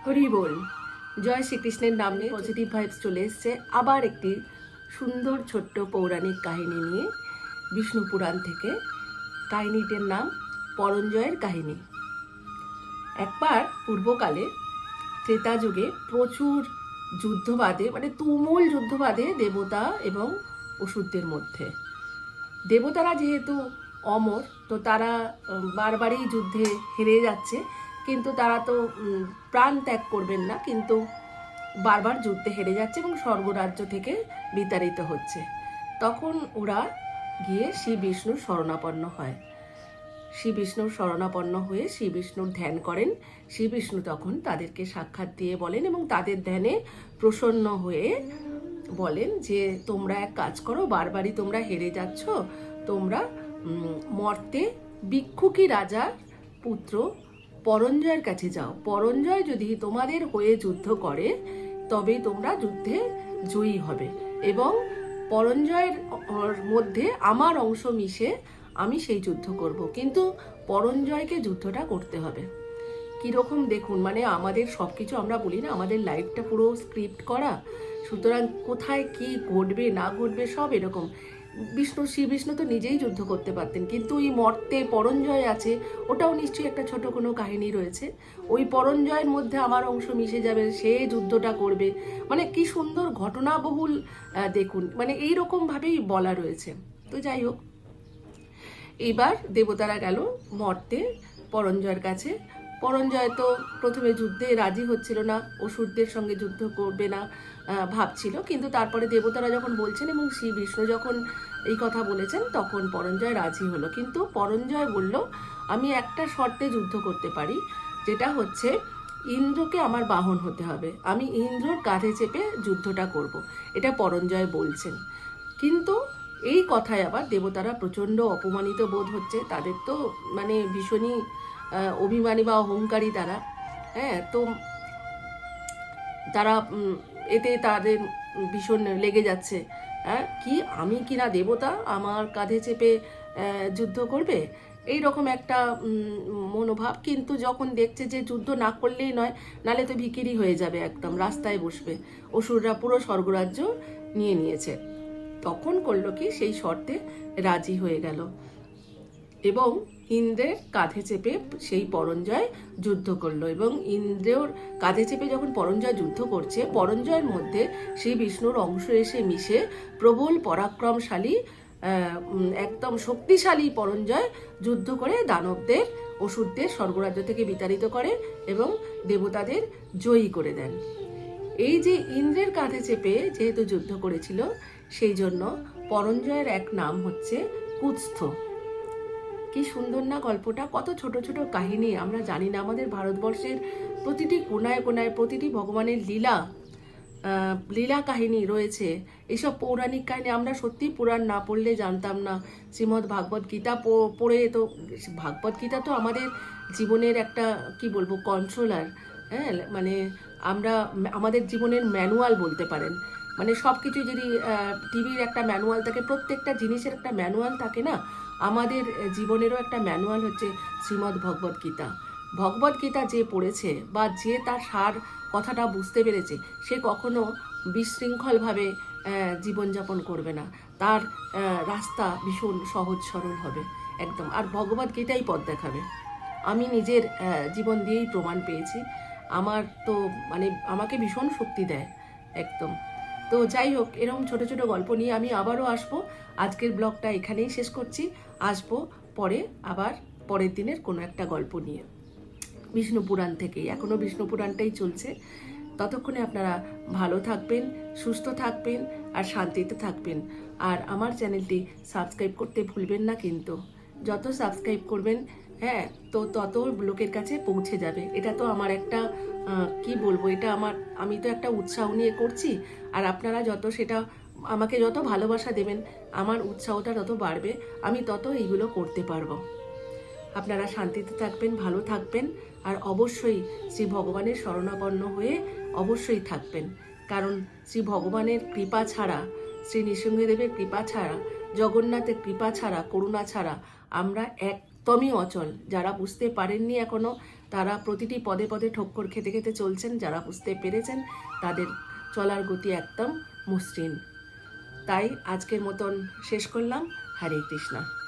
হরি বল। জয় শ্রীকৃষ্ণের নামে positive vibes চলে এসছে আবার একটি সুন্দর ছোট্ট পৌরাণিক কাহিনী নিয়ে বিষ্ণু পুরাণ থেকে। কাহিনীটির নাম পরঞ্জয়ের কাহিনী। একবার পূর্বকালে ত্রেতা যুগে প্রচুর যুদ্ধ বাধে, মানে তুমুল যুদ্ধ বাধে দেবতা এবং অসুরদের মধ্যে। দেবতারা যেহেতু অমর, তো তারা বারবারই যুদ্ধে হেরে যাচ্ছে, কিন্তু তারা তো প্রাণ ত্যাগ করবেন না, কিন্তু বারবার যুদ্ধে হেরে যাচ্ছে এবং স্বর্গরাজ্য থেকে বিতাড়িত হচ্ছে। তখন ওরা গিয়ে শ্রী বিষ্ণুর শরণাপন্ন হয়। শ্রী বিষ্ণুর শরণাপন্ন হয়ে শ্রী বিষ্ণুর ধ্যান করেন। শ্রী বিষ্ণু তখন তাদেরকে সাক্ষাৎ দিয়ে বলেন এবং তাদের ধ্যানে প্রসন্ন হয়ে বলেন যে তোমরা এক কাজ করো, বারবারই তোমরা হেরে যাচ্ছ, তোমরা মর্তে ভিক্ষুকী রাজার পুত্র পরঞ্জয়ের কাছে যাও। পরঞ্জয় যদি তোমাদের হয়ে যুদ্ধ করে তবেই তোমরা যুদ্ধে জয়ী হবে এবং পরঞ্জয়ের মধ্যে আমার অংশ মিশে আমি সেই যুদ্ধ করব, কিন্তু পরঞ্জয়কে যুদ্ধটা করতে হবে। কীরকম দেখুন, মানে আমাদের সব কিছু আমরা বলি না, আমাদের লাইফটা পুরো স্ক্রিপ্ট করা, সুতরাং কোথায় কি ঘটবে না ঘটবে সব এরকম। শ্রী বিষ্ণু তো নিজেই যুদ্ধ করতে পারতেন, কিন্তু ওই মর্তে পরঞ্জয় আছে, ওটাও নিশ্চয়ই একটা ছোট কোনো কাহিনী রয়েছে। ওই পরঞ্জয়ের মধ্যে আমার অংশ মিশে যাবে, সে যুদ্ধটা করবে, মানে কি সুন্দর ঘটনাবহুল দেখুন, মানে এইরকমভাবেই বলা রয়েছে। তো যাই হোক, এবার দেবতারা গেল মর্তে পরঞ্জয়ের কাছে। পরঞ্জয় তো প্রথমে যুদ্ধে রাজি হচ্ছিল না, অসুরদের সঙ্গে যুদ্ধ করবে না ভাবছিল, কিন্তু তারপরে দেবতারা যখন বলছেন এবং শ্রী বিষ্ণু যখন এই কথা বলেছেন তখন পরঞ্জয় রাজি হলো। কিন্তু পরঞ্জয় বলল আমি একটা শর্তে যুদ্ধ করতে পারি, যেটা হচ্ছে ইন্দ্রকে আমার বাহন হতে হবে, আমি ইন্দ্রর কাঁধে চেপে যুদ্ধটা করব, এটা পরঞ্জয় বলছেন। কিন্তু এই কথায় আবার দেবতারা প্রচণ্ড অপমানিত বোধ হচ্ছে, তাদের তো মানে ভীষণই অভিমানী বা অহংকারী তারা। হ্যাঁ, তো তারা এতে তাদের ভীষণ লেগে যাচ্ছে। হ্যাঁ, কি আমি কিনা দেবতা, আমার কাঁধে চেপে যুদ্ধ করবে, এই রকম একটা মনোভাব। কিন্তু যখন দেখছে যে যুদ্ধ না করলেই নয়, নালে তো ভিখিরি হয়ে যাবে, একদম রাস্তায় বসবে, অসুররা পুরো স্বর্গরাজ্য নিয়ে নিয়েছে, তখন করলো কি সেই শর্তে রাজি হয়ে গেল এবং ইন্দ্রের কাঁধে চেপে সেই পরঞ্জয় যুদ্ধ করলো। এবং ইন্দ্রের কাঁধে চেপে যখন পরঞ্জয় যুদ্ধ করছে, পরঞ্জয়ের মধ্যে শ্রী বিষ্ণুর অংশ এসে মিশে প্রবল পরাক্রমশালী, একদম শক্তিশালী পরঞ্জয় যুদ্ধ করে দানবদের, অসুরদের স্বর্গরাজ্য থেকে বিতাড়িত করে এবং দেবতাদের জয়ী করে দেন। এই যে ইন্দ্রের কাঁধে চেপে যেহেতু যুদ্ধ করেছিল, সেই জন্য পরঞ্জয়ের এক নাম হচ্ছে কুৎস্থ। কি সুন্দর না গল্পটা, কত ছোট ছোট কাহিনী আমরা জানি না। আমাদের ভারতবর্ষের প্রতিটি কোনায় কোনায় প্রতিটি ভগবানের লীলা কাহিনী রয়েছে। এইসব পৌরাণিক কাহিনী আমরা সত্যি পুরাণ না পড়লে জানতাম না। শ্রীমদ্ ভাগবত গীতা পড়ে তো, ভাগবত গীতা তো আমাদের জীবনের একটা কি বলবো কন্ট্রোলার। হ্যাঁ, মানে আমরা আমাদের জীবনের ম্যানুয়াল বলতে পারেন। মানে সব কিছু যদি টিভির একটা ম্যানুয়াল থাকে, প্রত্যেকটা জিনিসের একটা ম্যানুয়াল থাকে না, আমাদের জীবনেরও একটা ম্যানুয়াল হচ্ছে শ্রীমদ্ ভগবত গীতা। ভগবত গীতা যে পড়েছে বা যে তার সার কথাটা বুঝতে পেরেছে, সে কখনো বিশৃঙ্খলভাবে জীবনযাপন করবে না, তার রাস্তা ভীষণ সহজ সরল হবে একদম। আর ভগবত গীতাই পথ দেখাবে। আমি নিজের জীবন দিয়েই প্রমাণ পেয়েছি। আমার তো মানে আমাকে ভীষণ শক্তি দেয় একদম। তো যাই হোক, এরকম ছোট ছোট গল্প নিয়ে আমি আবারও আসবো। আজকের ব্লগটা এখানেই শেষ করছি, আসবো পরে আবার পরের দিনের কোনো একটা গল্প নিয়ে, বিষ্ণু পুরাণ থেকেই। এখনও বিষ্ণু পুরাণটাই চলছে। ততক্ষণে আপনারা ভালো থাকবেন, সুস্থ থাকবেন আর শান্তিতে থাকবেন। আর আমার চ্যানেলটি সাবস্ক্রাইব করতে ভুলবেন না কিন্তু। যত সাবস্ক্রাইব করবেন, হ্যাঁ, তো তত লোকের কাছে পৌঁছে যাবে। এটা তো আমার একটা কি বলবো, এটা আমি তো একটা উৎসাহ নিয়ে করছি, আর আপনারা যত সেটা আমাকে যত ভালোবাসা দেবেন, আমার উৎসাহটা তত বাড়বে, আমি তত এইগুলো করতে পারবো। আপনারা শান্তিতে থাকবেন, ভালো থাকবেন, আর অবশ্যই শ্রী ভগবানের শরণাপন্ন হয়ে অবশ্যই থাকবেন। কারণ শ্রী ভগবানের কৃপা ছাড়া, শ্রী নৃসিংহদেবের কৃপা ছাড়া, জগন্নাথের কৃপা ছাড়া, করুণা ছাড়া আমরা একদমই অচল। যারা বুঝতে পারেননি এখনো, তারা প্রতিটি পদে পদে ঠক্কর খেতে খেতে চলছেন। যারা বুঝতে পেরেছেন তাদের চলার গতি একদম মসৃণ। তাই আজকের মতন শেষ করলাম। হরে কৃষ্ণা।